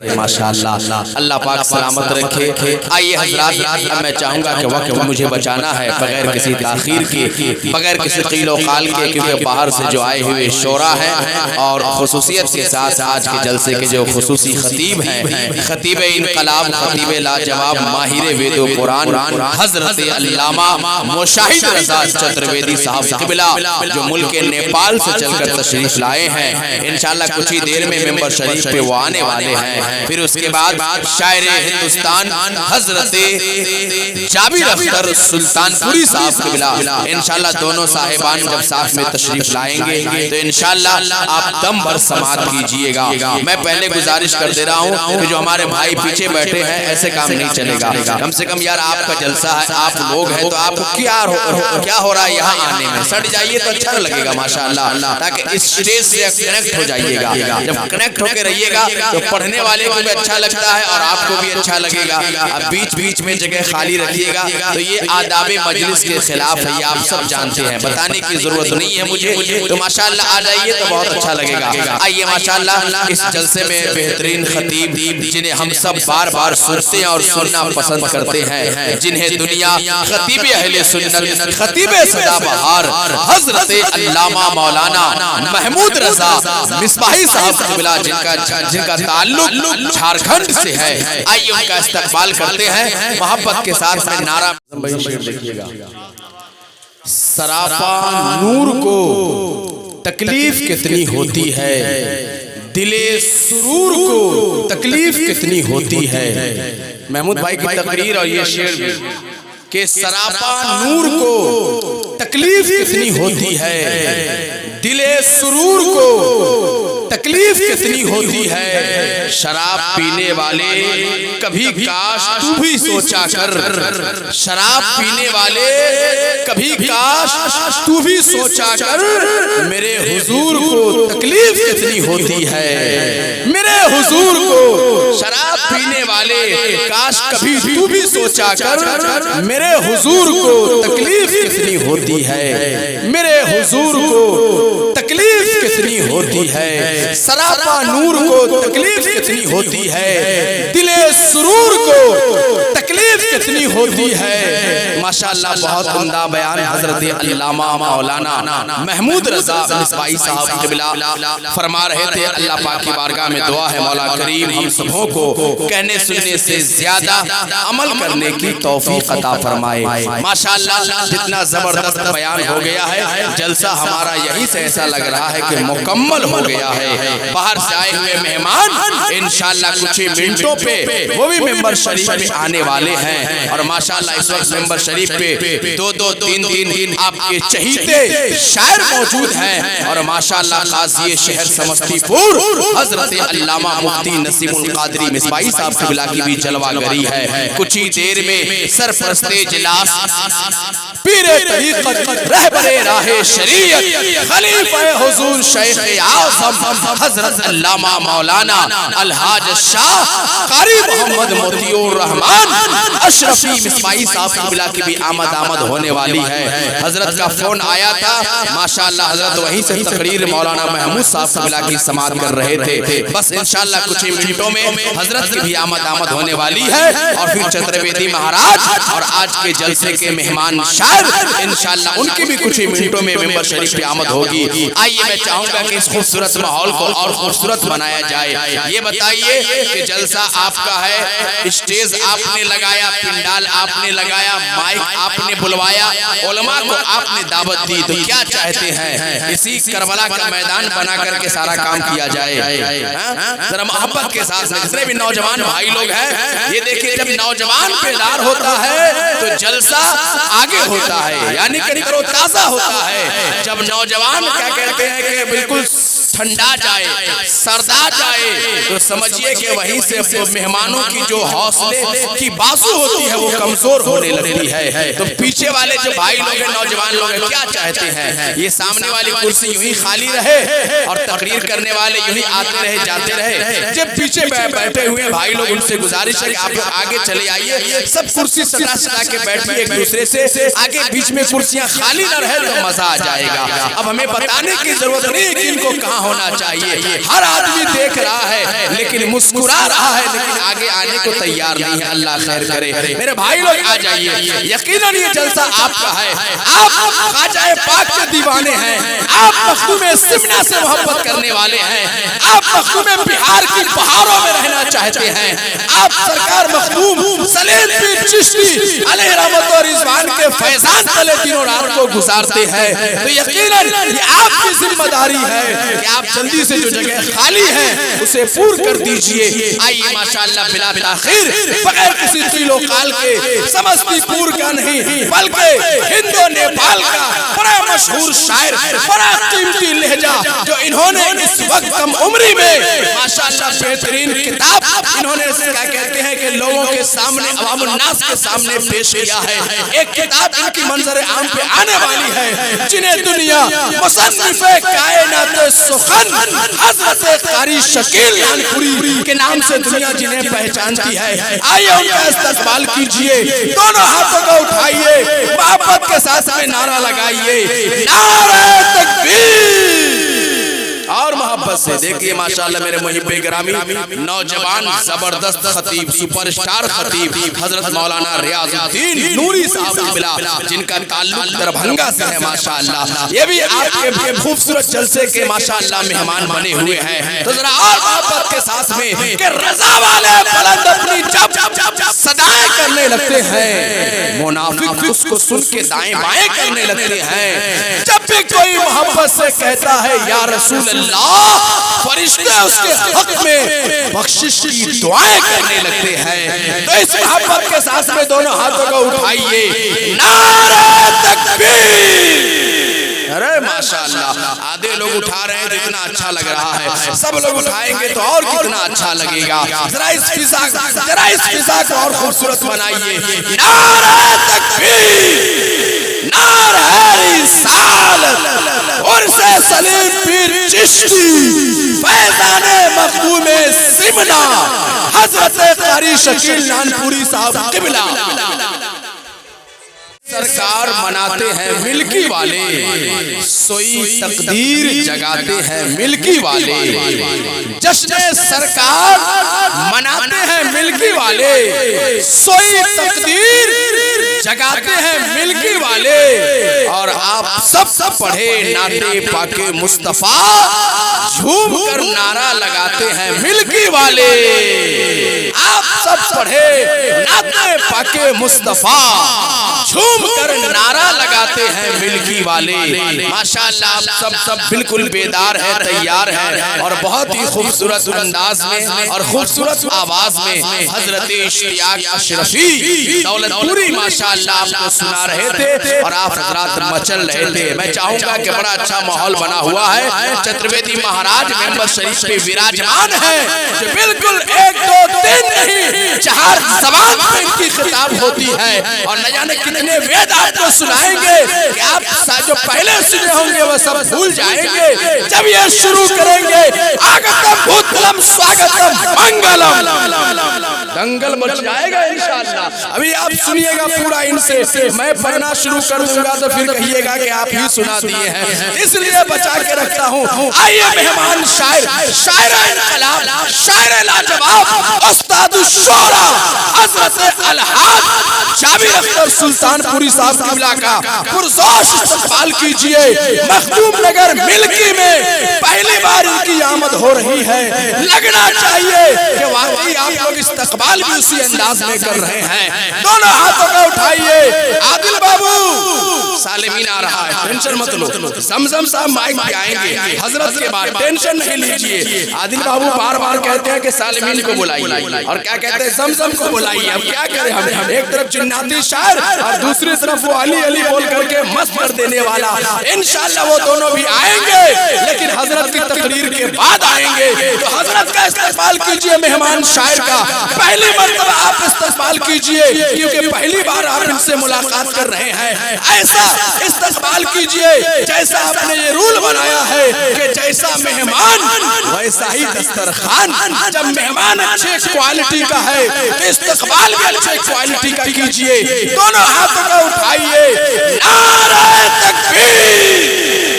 ماشاءاللہ اللہ پاک سلامت رکھے۔ آئیے حضرات، میں چاہوں گا کہ وقت مجھے بچانا ہے بغیر کسی تاخیر کے، بغیر کسی قیل و قال کے، کیونکہ باہر سے جو آئے ہوئے شورا ہیں اور خصوصیت کے ساتھ آج کے جلسے کے جو خصوصی خطیب ہیں، خطیب انقلاب، خطیب لاجواب، ماہر وید و قرآن، حضرت علامہ مشاہد رضا چترویدی صاحب قبلہ، جو ملک نیپال سے چل کر تشریف لائے ہیں۔ انشاءاللہ کچھ ہی دیر میں ممبر شریف پہ وہ آنے والے ہیں۔ پھر اس کے بعد شاعر ہندوستان حضرت جابر اختر سلطان پوری صاحب قبلہ، انشاءاللہ دونوں صاحبان جب ساتھ میں تشریف لائیں گے تو انشاءاللہ آپ دم بھر سماعت کیجئے گا۔ میں پہلے گزارش کر دے رہا ہوں کہ جو ہمارے بھائی پیچھے بیٹھے ہیں ایسے کام نہیں چلے گا، کم سے کم یار آپ کا جلسہ ہے، آپ لوگ ہیں تو آپ کو کیا ہو رہا ہے یہاں آنے میں، سٹ جائیے تو اچھا لگے گا ماشاءاللہ، تاکہ اس سٹیج سے کنیکٹ ہو جائیے گا۔ جب کنیکٹ ہو کے رہیے گا تو پڑھنے والے کو بھی اچھا لگتا ہے اور آپ کو بھی اچھا لگے گا۔ اب بیچ بیچ میں جگہ خالی رکھیے گا تو یہ آداب مجلس کے خلاف ہے، یہ آپ سب جانتے ہیں، بتانے کی ضرورت نہیں ہے مجھے، تو ماشاءاللہ آ جائیے تو بہت اچھا لگے گا۔ آئیے ماشاءاللہ اس جلسے میں بہترین خطیب جنہیں ہم سب بار بار سنتے ہیں اور سننا پسند کرتے ہیں، جنہیں دنیا خطیب اہل سنت، خطیب سدا بہار، حضرت علامہ مولانا محمود رضا مصباحی صاحب قبلہ، جن کا تعلق جھارکھنڈ سے ہے، آئیے ان کا استقبال کرتے ہیں محبت کے ساتھ میں نعرہ دیکھیے گا۔ سراپا نور کو تکلیف کتنی ہوتی ہے، دل سرور کو تکلیف کتنی ہوتی ہے۔ محمود بھائی کی تقریر اور یہ شعر بھی کہ سراپا نور کو تکلیف کتنی ہوتی ہے، دل سرور کو تکلیف کتنی ہوتی ہے۔ شراب پینے والے کبھی کاش تو بھی سوچا کر، شراب پینے والے کبھی کاش تو بھی سوچا کر، میرے حضور کو تکلیف کتنی ہوتی ہے، میرے حضور کو شراب پینے والے کاش کبھی تو بھی سوچا کر، میرے حضور کو تکلیف کتنی ہوتی ہے، میرے حضور کو تکلیف کتنی ہوتی ہے۔ سراپا نور کو تکلیف کتنی ہوتی ہے، دل سرور کو تکلیف کتنی ہوتی ہے۔ ماشاءاللہ بہت عمدہ بیان حضرت علامہ مولانا محمود رضا مصباحی صاحب قبلہ فرما رہے تھے۔ اللہ پاک کی بارگاہ میں دعا ہے مولا کریم ہم سبوں کو کہنے سننے سے زیادہ عمل کرنے کی توفیق عطا فرمائے۔ ماشاءاللہ جتنا زبردست بیان ہو گیا ہے، جلسہ ہمارا یہی سے ایسا لگ رہا ہے کہ مکمل ہو گیا ہے۔ باہر سے آئے ہوئے مہمان انشاءاللہ کچھ ہی منٹوں پہ وہ بھی ممبر شریف میں آنے والے ہیں، اور ماشاءاللہ اس وقت ممبر شریف پہ دو تین آپ کے چہیتے شاعر موجود ہیں، اور ماشاءاللہ قاضی شہر سمستی پور حضرت علامہ مفتی نسیم القادری مصباحی صاحب قبلہ کی بھی جلوہ گری ہے۔ کچھ ہی دیر میں سرپرست اجلاس پیر طریقت رہبر راہ شریعت خلیفہ حضور شیخ اعظم حضرت علامہ مولانا الحاج شاہ قاری محمد موتی الرحمن اشرفی مصباحی صاحب قبلہ کی بھی آمد ہونے والی ہے۔ حضرت کا فون آیا تھا، ماشاءاللہ حضرت وہیں سے تقریر مولانا محمود صاحب قبلہ کی سماعت کر رہے تھے۔ بس انشاءاللہ کچھ ہی منٹوں میں حضرت کی بھی آمد ہونے والی ہے، اور پھر چترویدی مہاراج اور آج کے جلسے کے مہمان شاعر انشاءاللہ ان کی بھی کچھ ہی منٹوں میں ممبر شریف پہ آمد ہوگی۔ آئیے میں چاہوں گا کہ اس خوبصورت ماحول کو اور خوبصورت بنایا جائے۔ یہ بتائیے کہ جلسہ آپ کا ہے، اسٹیج آپ نے لگایا، پنڈال آپ نے لگایا، مائک آپ نے بلوایا، علماء کو آپ نے دعوت دی، تو کیا چاہتے ہیں اسی کربلا کا میدان بنا کر کے سارا کام کیا جائے؟ ذرا محبت کے ساتھ جتنے بھی نوجوان بھائی لوگ ہیں یہ دیکھیں، جب نوجوان بیدار ہوتا ہے تو جلسہ آگے ہوتا ہے، یعنی کہ تر و تازہ ہوتا ہے۔ جب نوجوان کیا کہتے ہیں کہ بالکل ٹھنڈا جائے، سردا جائے، تو سمجھئے کہ وہیں سے مہمانوں کی جو حوصلے کی بازو ہوتی ہے وہ کمزور ہونے لگتی ہے۔ تو پیچھے والے جو بھائی لوگ ہیں، نوجوان لوگ ہیں، کیا چاہتے ہیں یہ سامنے والی کرسی یوں ہی خالی رہے اور تقریر کرنے والے یوں ہی آتے رہے جاتے رہے؟ جب پیچھے بیٹھے ہوئے بھائی لوگ ان سے گزارش ہے کہ آپ لوگ آگے چلے آئیے، سب کرسی سٹا کے بیٹھیے ایک دوسرے سے، آگے بیچ میں کرسیاں خالی نہ رہے تو مزہ آ جائے گا۔ اب ہمیں بتانے کی ضرورت نہیں ہے کہ ان کو کہاں ہونا چاہیے. ہر آدمی دیکھ رہا ہے لیکن مسکرا رہا ہے, لیکن آگے آنے کو تیار نہیں ہے. اللہ خیر کرے. میرے بھائی لوگ آ جائیے. یقیناً یہ جلسہ آپ کا ہے. آپ خواجہ پاک کے دیوانے ہیں, آپ مخدوم سمنا سے محبت کرنے والے ہیں, آپ مخدوم بہار کی پہاڑوں میں رہنا چاہتے ہیں, آپ سرکار مخدوم سلیم پیر چشتی علیہ رحمت و رضوان کے فیضان تلے دنوں رات کو گزارتے ہیں. تو یقیناً یہ آپ کی ذمہ داری ہے کہ آپ جلدی سے جو جگہ خالی ہے اسے پور کر دیجئے. آئیے ماشاءاللہ بلا تاخیر بغیر کسی طیل و قال کے سمستی پور کا نہیں بلکہ ہند و نیپال کا بڑا مشہور شاعر, بڑا قیمتی لہجہ جو انہوں نے اس وقت کم عمری میں ماشاءاللہ بہترین کتاب انہوں نے کیا کہتے ہیں کہ لوگوں کے سامنے, عوام الناس کے سامنے پیش کیا ہے. ایک کتاب ان کی منظر عام پہ آنے والی ہے جنہیں دنیا مصنف کائنات سخن حضرت قاری شکیل نانپوری کے نام سے دنیا جنہیں پہچانتی ہے. آئیے ان کا استقبال کیجئے, دونوں ہاتھوں کو اٹھائیے, محبت کے ساتھ میں نعرہ لگائیے, نعرہ تکبیر. اور محبت سے دیکھئے ماشاءاللہ میرے محب گرامی نوجوان زبردست خطیب, سپر سٹار خطیب حضرت مولانا ریاض الدین نوری صاحب قبلہ, جن کا تعلق دربھنگا سے ہے ماشاءاللہ. یہ بھی آپ کے خوبصورت جلسے کے ماشاءاللہ مہمان بنے ہوئے ہیں. تو ذرا اور محبت کے ساتھ میں کہ رضا والے بلند اپنی جب صدائیں کرنے لگتے ہیں, منافق اس کو سن کے دائیں بائیں کرنے لگتے ہیں. جب بھی کوئی محبت سے کہتا ہے یا رسول اللہ, فرشتے اس کے حق میں بخشش کی دعائیں کرنے لگتے ہیں. تو اس محبت کے ساتھ میں دونوں ہاتھوں کو اٹھائیے, نعرہ تکبیر. ارے ماشاءاللہ آدھے لوگ اٹھا رہے ہیں تو اتنا اچھا لگ رہا ہے, سب لوگ اٹھائیں گے تو اور کتنا اچھا لگے گا. ذرا اس فضا کو اور خوبصورت بنائیے. نعرہ تکبیر, نعرہ رسالت, عرس سلیم پیر چشتی فیضان مخدوم سمنا حضرت قاری شکیل نانپوری صاحب قبلہ. سرکار مناتے ہیں ملکی والے, سوئی تقدیر جگاتے ہیں ملکی والے. جشن سرکار مناتے ہیں ملکی والے, سوئی تقدیر جگاتے ہیں ملکی والے. اور آپ سب پڑھے نعت پاک مصطفیٰ, جھوم کر نعرہ لگاتے ہیں ملکی والے. آپ سب پڑھے نعت پاک مصطفیٰ, جھوم کر نعرہ لگاتے ہیں ملکی والے. ماشاءاللہ آپ سب بالکل بیدار ہیں, تیار ہیں, اور بہت ہی خوبصورت انداز میں اور خوبصورت آواز میں حضرت اشتیاق اشرفی دولت پوری ماشاءاللہ آپ کو سنا رہے تھے اور آپ حضرات مچل رہے تھے. میں چاہوں گا کہ بڑا اچھا ماحول بنا ہوا ہے. چھترپتی مہاراج ممبر شریف پہ وراجمان ہے, جو بالکل 1 2 3 نہیں 4 زبان پہ ان کی خطاب ہوتی ہے. اور نہ جانے کتنے وید آپ کو سنائیں گے کہ آپ جو پہلے سنے ہوں گے وہ سب بھول جائیں گے. جب یہ شروع کریں گے آگتم بھوتلم سواگتم منگلم, دنگل مچ جائے گا انشاءاللہ. ابھی آپ سنیے گا پورا ان سے, میں پڑھنا شروع کر دوں گا تو پھر کہیے گا کہ آپ ہی سنا دیے ہیں, اس لیے بچا کے رکھتا ہوں. آئیے مہمان شاعر, شاعر انقلاب, شاعر لاجواب, استاد الشعراء حضرت الحاج جابر اختر سلطان پوری صاحب قبلہ کا پرزوش استقبال کیجئے. مخدوم نگر ملکی میں پہلی بار ان کی آمد ہو رہی ہے. لگنا چاہیے کہ واقعی آپ لوگ استقبال بھی اسی انداز میں کر رہے ہیں. دونوں ہاتھوں کو اٹھائیے. عادل بابو سالمین آ رہا ہے, ٹینشن مت لو. زمزم صاحب مائک پہ آئیں گے حضرت کے بعد, ٹینشن نہیں لیجئے. عادل بابو بار بار کہتے ہیں کہ سالمین کو بلائیے, اور کیا کہتے ہیں زمزم کو بلائیے. اب کیا کریں ہم, ایک طرف جناتی شاعر اور دوسری طرف وہ علی علی بول کر کے مست کر دینے والا. انشاءاللہ وہ دونوں بھی آئیں گے, لیکن حضرت کی تقریر کے بعد آئیں گے. تو حضرت کا استقبال کیجئے مہمان شاعر کا. پہلی مرتبہ آپ استقبال کیجئے کیونکہ پہلی بار آپ ان سے ملاقات کر رہے ہیں. ایسا استقبال کیجئے جیسا آپ نے یہ رول بنایا ہے کہ جیسا مہمان ویسا ہی دسترخوان. جب مہمان اچھے کوالٹی کا ہے تو استقبال بھی اچھے کوالٹی کا کیجئے. دونوں ہاتھوں کو اٹھائیے. نعرہ تکبیر.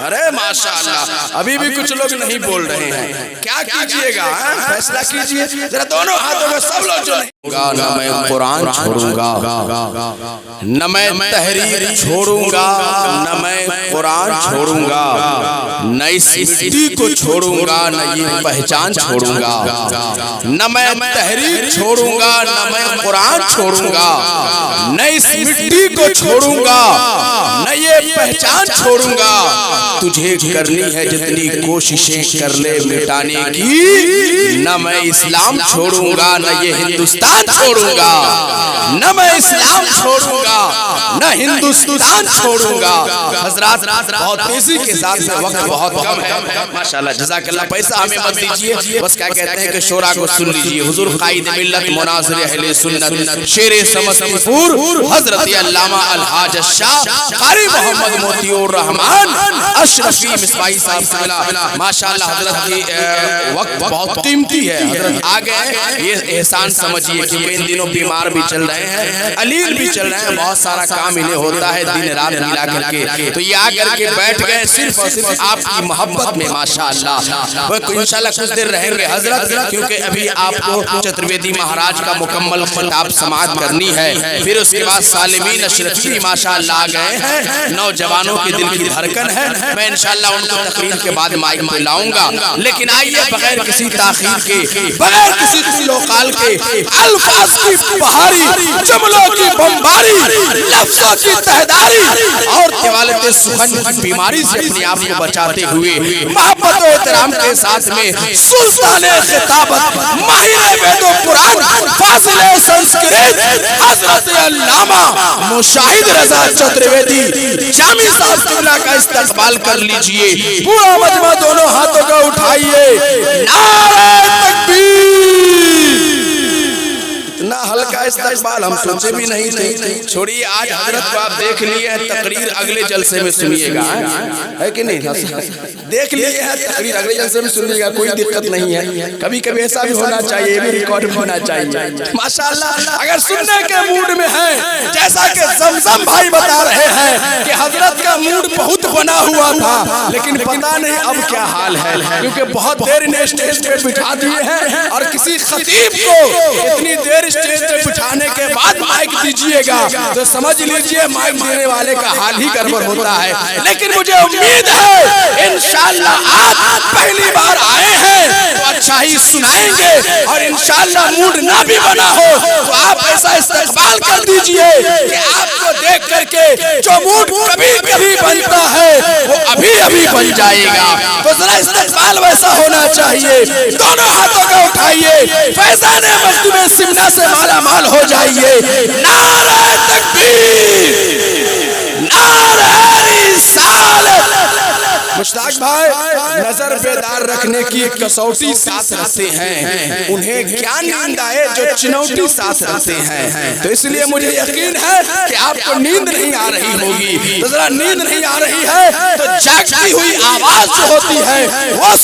ارے ماشاءاللہ ابھی بھی کچھ لوگ نہیں بول رہے ہیں، کیا کیجئے گا؟ فیصلہ کیجئے ذرا دونوں ہاتھوں میں سب لوگ جو نہیں نہ میں قرآن چھوڑوں گا، نہ میں تحریر چھوڑوں گا، نہ میں قرآن چھوڑوں گا، نہ اس مٹی کو چھوڑوں گا، نہ یہ پہچان چھوڑوں گا، نہ میں تحریر چھوڑوں گا، نہ میں قرآن چھوڑوں گا، نہ اس مٹی کو چھوڑوں گا، نہ یہ پہچان چھوڑوں گا۔ تجھے کرنی ہے جتنی کوششیں کر لے مٹانے کی، نہ میں اسلام چھوڑوں گا، نہ یہ ہندوستان چھوڑوں گا، نہ میں اسلام چھوڑوں گا، نہ ہندوستان چھوڑوں گا۔ حضرات بہت تیزی کے ساتھ میں وقت بہت کم ہے، ماشاءاللہ جزاک اللہ، پیسہ ہمیں مت دیجئے، بس کیا کہتے ہیں کہ شورا کو سن لیجئے۔ حضور قائد ملت مناظر اہل سنت شیر سمستی پور حضرت علامہ الحاج الشاہ قاری محمد موتی الرحمن اشرفی مصباحی صاحب سے ملا، ماشاءاللہ حضرت کی وقت بہت قیمتی ہے، حضرت آگئے، یہ احسان سمجھیے کیونکہ ان دنوں بیمار بھی چل رہے ہیں، علیل بھی چل رہے ہیں، بہت سارا کام انہیں ہوتا ہے دن رات ملا کر کے، تو یہ آ کر کے بیٹھ گئے صرف اور صرف آپ کی محبت میں، ماشاءاللہ وہ انشاءاللہ کچھ دیر رہیں گے حضرت، کیونکہ ابھی آپ کو چترویدی مہاراج کا مکمل خطاب سماعت کرنی ہے، پھر اس کے بعد سالمین اشرفی ماشاءاللہ آ گئے ہیں، نوجوانوں کے دل کی دھڑکن ہے، میں انشاءاللہ ان کو تقریر کے بعد مائک پہ لاؤں گا، لیکن آئیے بغیر کسی تاخیر کے، بغیر کسی قال کے، الفاظ کی بہاری، جملوں کی بمباری، لفظوں کی تہداری اور طوالت سخن کی بیماری سے اپنے آپ کو بچاتے ہوئے محبت و احترام کے ساتھ میں سلطان خطابت، ماہر وید و قرآن، فاضل سنسکرت حضرت علامہ مشاہد رضا چترویدی جامی صاحب قبلہ کا استقبال کر لیجئے۔ پورا مجمع دونوں ہاتھوں کا اٹھائیے، نعرہ تکبیر۔ اتنا ہلکا استقبال ہم سوچے بھی نہیں تھے، چھوڑیے آج حضرت کو آپ دیکھ لیے ہیں، تقریر اگلے جلسے میں سنیے گا، ہے کہ نہیں؟ دیکھ لیے ہیں تقریر اگلے جلسے میں سنیے گا، کوئی دقت نہیں ہے، کبھی کبھی ایسا بھی ہونا چاہیے، یہ بھی ریکارڈ ہونا چاہیے، ماشاءاللہ اگر سننے کے موڈ میں ہیں، جیسا کہ زمزم بھائی بتا رہے ہیں کہ حضرت کا موڈ بہت بنا ہوا تھا، لیکن پتہ نہیں اب کیا حال ہے، کیونکہ بہت دیر انہیں اسٹیج پہ بٹھا دیے ہیں، اور کسی خطیب کو اتنی دیر اسٹیج پہ بٹھانے کے بعد مائک دیجئے گا تو سمجھ لیجئے مائک دینے والے کا حال ہی گڑبڑ ہوتا ہے، لیکن مجھے امید ہے انشاءاللہ آپ پہلی بار آئے ہیں تو اچھا ہی سنائیں گے، اور انشاءاللہ موڈ نہ بھی بنا ہو تو آپ ایسا استقبال کر دیجئے کہ آپ کو دیکھ کر کے جو موڈ کبھی کبھی بنتا ہے وہ ابھی ابھی بن جائے گا، تو ذرا استقبال ویسا ہونا چاہیے، دونوں ہاتھوں کا اٹھائیے، فیضان مخدوم سمنا سے مالا مال ہو جائیے، نعرہ تکبیر، نعرہ رسالت۔ مشتاق بھائی نظر بیدار رکھنے کی کسوٹی ساتھ رکھتے ہیں، انہیں کیا نیند آئے جو چنوٹی ساتھ رکھتے ہیں، تو اس لیے مجھے یقین ہے کہ آپ کو نیند نہیں آ رہی ہوگی، تو ذرا نیند نہیں آ رہی ہے تو جاگتی ہوئی آواز جو ہوتی ہے وہ